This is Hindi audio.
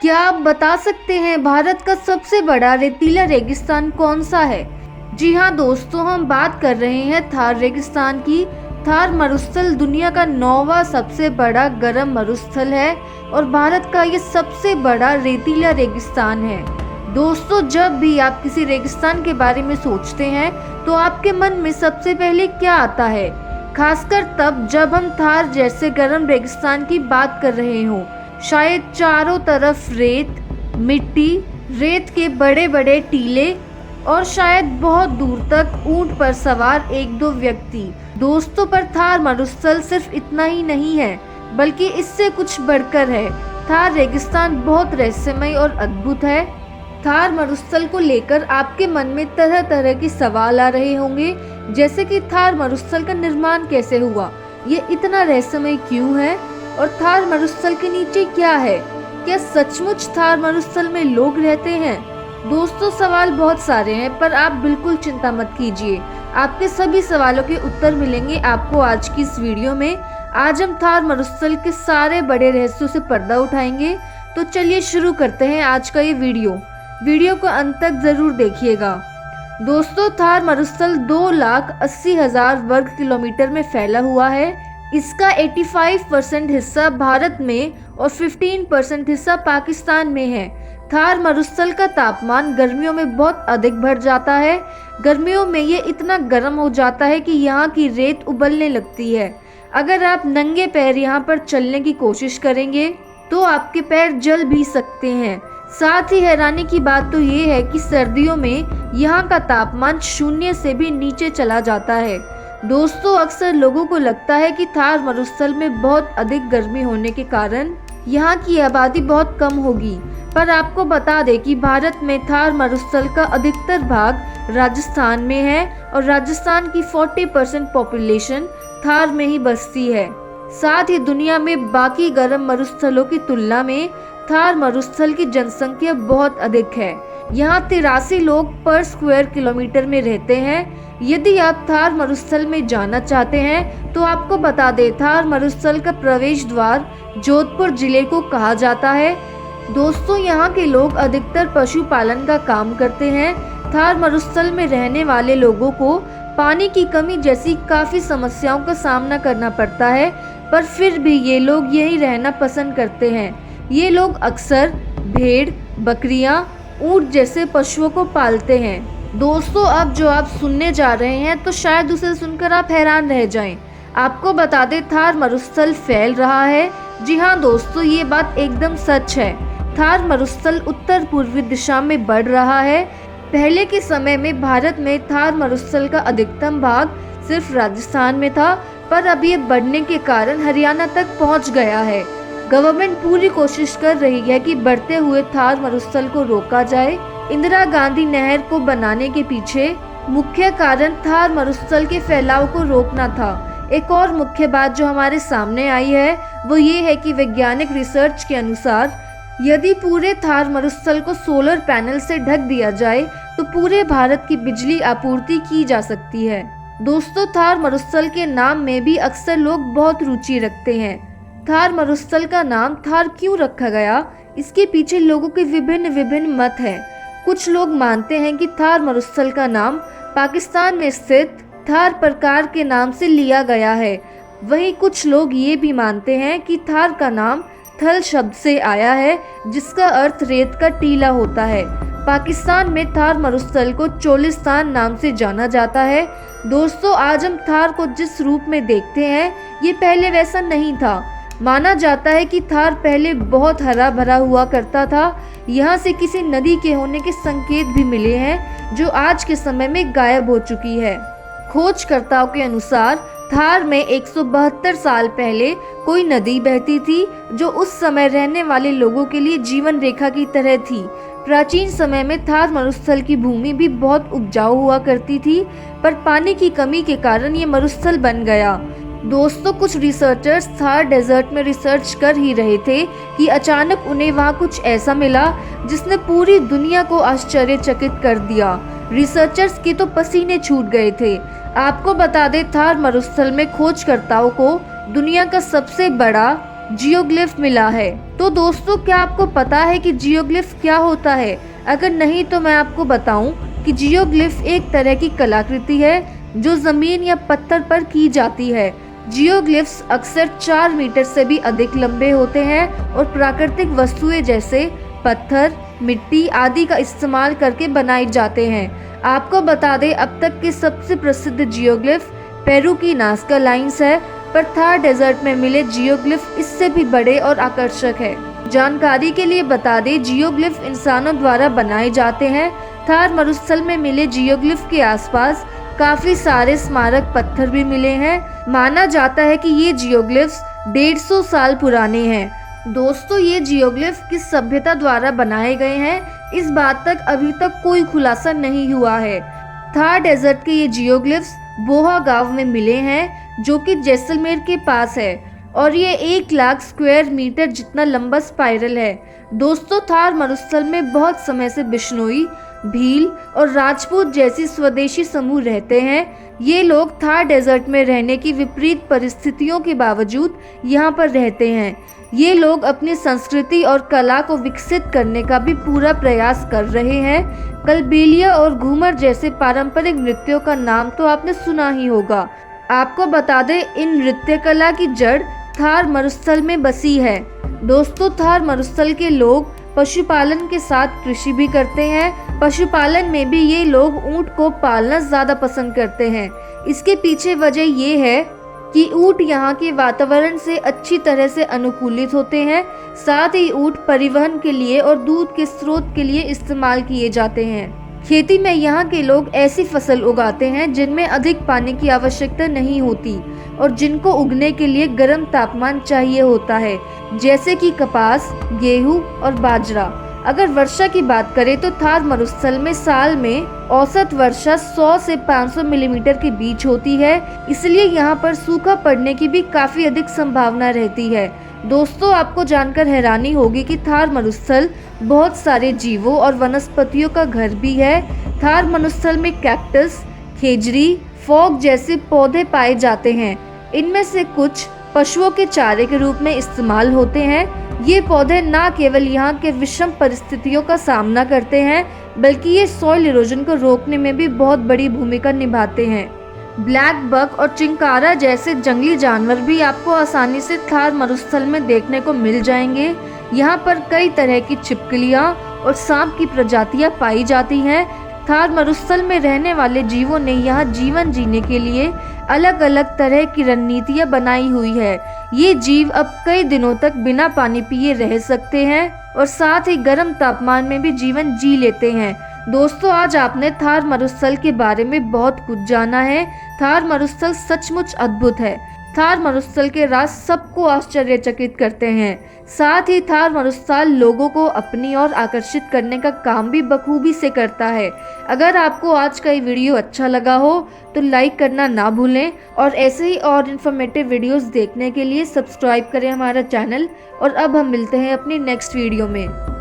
क्या आप बता सकते हैं भारत का सबसे बड़ा रेतीला रेगिस्तान कौन सा है? जी हाँ दोस्तों, हम बात कर रहे हैं थार रेगिस्तान की। थार मरुस्थल दुनिया का 9वां सबसे बड़ा गर्म मरुस्थल है और भारत का ये सबसे बड़ा रेतीला रेगिस्तान है। दोस्तों, जब भी आप किसी रेगिस्तान के बारे में सोचते हैं तो आपके मन में सबसे पहले क्या आता है? खासकर तब जब हम थार जैसे गर्म रेगिस्तान की बात कर रहे हों। शायद चारों तरफ रेत, मिट्टी, रेत के बड़े बड़े टीले और शायद बहुत दूर तक ऊंट पर सवार एक दो व्यक्ति। दोस्तों, पर थार मरुस्थल सिर्फ इतना ही नहीं है, बल्कि इससे कुछ बढ़कर है। थार रेगिस्तान बहुत रहस्यमय और अद्भुत है। थार मरुस्थल को लेकर आपके मन में तरह तरह के सवाल आ रहे होंगे, जैसे कि थार मरुस्थल का निर्माण कैसे हुआ, ये इतना रहस्यमय क्यों है और थार मरुस्थल के नीचे क्या है? क्या सचमुच थार मरुस्थल में लोग रहते हैं? दोस्तों, सवाल बहुत सारे हैं, पर आप बिल्कुल चिंता मत कीजिए। आपके सभी सवालों के उत्तर मिलेंगे आपको आज की इस वीडियो में। आज हम थार मरुस्थल के सारे बड़े रहस्यों से पर्दा उठाएंगे। तो चलिए शुरू करते हैं आज का ये वीडियो को अंत तक जरूर देखिएगा। दोस्तों, थार मरुस्थल 2,80,000 वर्ग किलोमीटर में फैला हुआ है। इसका 85% हिस्सा भारत में और 15% हिस्सा पाकिस्तान में है। थार मरुस्थल का तापमान गर्मियों में बहुत अधिक बढ़ जाता है। गर्मियों में ये इतना गर्म हो जाता है कि यहाँ की रेत उबलने लगती है। अगर आप नंगे पैर यहाँ पर चलने की कोशिश करेंगे तो आपके पैर जल भी सकते हैं। साथ ही हैरानी की बात तो ये है कि सर्दियों में यहाँ का तापमान 0 से भी नीचे चला जाता है। दोस्तों, अक्सर लोगों को लगता है कि थार मरुस्थल में बहुत अधिक गर्मी होने के कारण यहाँ की आबादी बहुत कम होगी, पर आपको बता दें कि भारत में थार मरुस्थल का अधिकतर भाग राजस्थान में है और राजस्थान की 40% पॉपुलेशन थार में ही बसती है। साथ ही दुनिया में बाकी गर्म मरुस्थलों की तुलना में थार मरुस्थल की जनसंख्या बहुत अधिक है। यहाँ 83 लोग पर स्क्वायर किलोमीटर में रहते हैं। यदि आप थार मरुस्थल में जाना चाहते हैं तो आपको बता दें, थार मरुस्थल का प्रवेश द्वार जोधपुर जिले को कहा जाता है। दोस्तों, यहाँ के लोग अधिकतर पशुपालन का काम करते हैं। थार मरुस्थल में रहने वाले लोगों को पानी की कमी जैसी काफ़ी समस्याओं का सामना करना पड़ता है, पर फिर भी ये लोग यहीं रहना पसंद करते हैं। ये लोग अक्सर भेड़, बकरियां, ऊंट जैसे पशुओं को पालते हैं। दोस्तों, अब जो आप सुनने जा रहे हैं तो शायद उसे सुनकर आप हैरान रह जाएं। आपको बता दें, थार मरुस्थल फैल रहा है। जी हाँ दोस्तों, ये बात एकदम सच है। थार मरुस्थल उत्तर पूर्वी दिशा में बढ़ रहा है। पहले के समय में भारत में थार मरुस्थल का अधिकतम भाग सिर्फ राजस्थान में था, पर अब ये बढ़ने के कारण हरियाणा तक पहुंच गया है। गवर्नमेंट पूरी कोशिश कर रही है कि बढ़ते हुए थार मरुस्थल को रोका जाए। इंदिरा गांधी नहर को बनाने के पीछे मुख्य कारण थार मरुस्थल के फैलाव को रोकना था। एक और मुख्य बात जो हमारे सामने आई है वो ये है कि वैज्ञानिक रिसर्च के अनुसार यदि पूरे थार मरुस्थल को सोलर पैनल से ढक दिया जाए तो पूरे भारत की बिजली आपूर्ति की जा सकती है। दोस्तों, थार मरुस्थल के नाम में भी अक्सर लोग बहुत रुचि रखते हैं। थार मरुस्थल का नाम थार क्यों रखा गया, इसके पीछे लोगों के विभिन्न मत हैं। कुछ लोग मानते हैं कि थार मरुस्थल का नाम पाकिस्तान में स्थित थार प्रकार के नाम से लिया गया है। वहीं कुछ लोग ये भी मानते हैं कि थार का नाम थल शब्द से आया है, जिसका अर्थ रेत का टीला होता है। पाकिस्तान में थार मरुस्थल को चोलिस्तान नाम से जाना जाता है। दोस्तों, आज हम थार को जिस रूप में देखते हैं ये पहले वैसा नहीं था। माना जाता है कि थार पहले बहुत हरा भरा हुआ करता था। यहाँ से किसी नदी के होने के संकेत भी मिले हैं जो आज के समय में गायब हो चुकी है। खोजकर्ताओं के अनुसार थार में 172 साल पहले कोई नदी बहती थी जो उस समय रहने वाले लोगों के लिए जीवन रेखा की तरह थी। प्राचीन समय में थार मरुस्थल की भूमि भी बहुत उपजाऊ हुआ करती थी, पर पानी की कमी के कारण ये मरुस्थल बन गया। दोस्तों, कुछ रिसर्चर्स थार डेजर्ट में रिसर्च कर ही रहे थे कि अचानक उन्हें वहां कुछ ऐसा मिला जिसने पूरी दुनिया को आश्चर्यचकित कर दिया। रिसर्चर्स के तो पसीने छूट गए थे। आपको बता दें, थार मरुस्थल में खोजकर्ताओं को दुनिया का सबसे बड़ा जियोग्लिफ मिला है। तो दोस्तों, क्या आपको पता है कि जियोग्लिफ क्या होता है? अगर नहीं तो मैं आपको बताऊं कि जियोग्लिफ एक तरह की कलाकृति है जो जमीन या पत्थर पर की जाती है। जियोग्लिफ्स अक्सर 4 मीटर से भी अधिक लंबे होते हैं और प्राकृतिक वस्तुएं जैसे पत्थर, मिट्टी आदि का इस्तेमाल करके बनाए जाते हैं। आपको बता दें, अब तक की सबसे प्रसिद्ध जियोग्लिफ पेरू की नाज़का लाइन्स है, पर थार डेजर्ट में मिले जियोग्लिफ इससे भी बड़े और आकर्षक है। जानकारी के लिए बता दें, जियोग्लिफ इंसानों द्वारा बनाए जाते हैं। थार मरुस्थल में मिले जियोग्लिफ के आसपास काफी सारे स्मारक पत्थर भी मिले हैं। माना जाता है कि ये जियोग्लिफ्स 150 साल पुराने हैं। दोस्तों, ये जियोग्लिफ किस सभ्यता द्वारा बनाए गए हैं, इस बात तक अभी तक कोई खुलासा नहीं हुआ है। थार डेजर्ट के ये जियोग्लिफ्स बोहा गांव में मिले हैं, जो कि जैसलमेर के पास है, और ये 1 लाख स्क्वायर मीटर जितना लंबा स्पाइरल है। दोस्तों, थार मरुस्थल में बहुत समय से बिश्नोई, भील और राजपूत जैसी स्वदेशी समूह रहते हैं। ये लोग थार डेजर्ट में रहने की विपरीत परिस्थितियों के बावजूद यहाँ पर रहते हैं। ये लोग अपनी संस्कृति और कला को विकसित करने का भी पूरा प्रयास कर रहे हैं। कलबेलिया और घूमर जैसे पारंपरिक नृत्यों का नाम तो आपने सुना ही होगा। आपको बता दें, इन नृत्य कला की जड़ थार मरुस्थल में बसी है। दोस्तों, थार मरुस्थल के लोग पशुपालन के साथ कृषि भी करते हैं। पशुपालन में भी ये लोग ऊंट को पालना ज़्यादा पसंद करते हैं। इसके पीछे वजह ये है कि ऊंट यहाँ के वातावरण से अच्छी तरह से अनुकूलित होते हैं। साथ ही ऊंट परिवहन के लिए और दूध के स्रोत के लिए इस्तेमाल किए जाते हैं। खेती में यहाँ के लोग ऐसी फसल उगाते हैं जिनमें अधिक पानी की आवश्यकता नहीं होती और जिनको उगने के लिए गर्म तापमान चाहिए होता है, जैसे कि कपास, गेहूं और बाजरा। अगर वर्षा की बात करें तो थार मरुस्थल में साल में औसत वर्षा 100 से 500 मिलीमीटर के बीच होती है, इसलिए यहाँ पर सूखा पड़ने की भी काफी अधिक संभावना रहती है। दोस्तों, आपको जानकर हैरानी होगी कि थार मरुस्थल बहुत सारे जीवों और वनस्पतियों का घर भी है। थार मरुस्थल में कैक्टस, खेजड़ी, फॉग जैसे पौधे पाए जाते हैं। इनमें से कुछ पशुओं के चारे के रूप में इस्तेमाल होते हैं। ये पौधे न केवल यहाँ के विषम परिस्थितियों का सामना करते हैं, बल्कि ये सॉइल इरोजन को रोकने में भी बहुत बड़ी भूमिका निभाते हैं। ब्लैक बक और चिंकारा जैसे जंगली जानवर भी आपको आसानी से थार मरुस्थल में देखने को मिल जाएंगे। यहाँ पर कई तरह की छिपकलियाँ और सांप की प्रजातियाँ पाई जाती हैं। थार मरुस्थल में रहने वाले जीवों ने यहाँ जीवन जीने के लिए अलग अलग तरह की रणनीतियाँ बनाई हुई है। ये जीव अब कई दिनों तक बिना पानी पिए रह सकते हैं और साथ ही गर्म तापमान में भी जीवन जी लेते हैं। दोस्तों, आज आपने थार मरुस्थल के बारे में बहुत कुछ जाना है। थार मरुस्थल सचमुच अद्भुत है। थार मरुस्थल के राज सबको आश्चर्यचकित करते हैं। साथ ही थार मरुस्थल लोगों को अपनी ओर आकर्षित करने का काम भी बखूबी से करता है। अगर आपको आज का ये वीडियो अच्छा लगा हो तो लाइक करना ना भूलें और ऐसे ही और इन्फॉर्मेटिव वीडियोस देखने के लिए सब्सक्राइब करें हमारा चैनल। और अब हम मिलते हैं अपनी नेक्स्ट वीडियो में।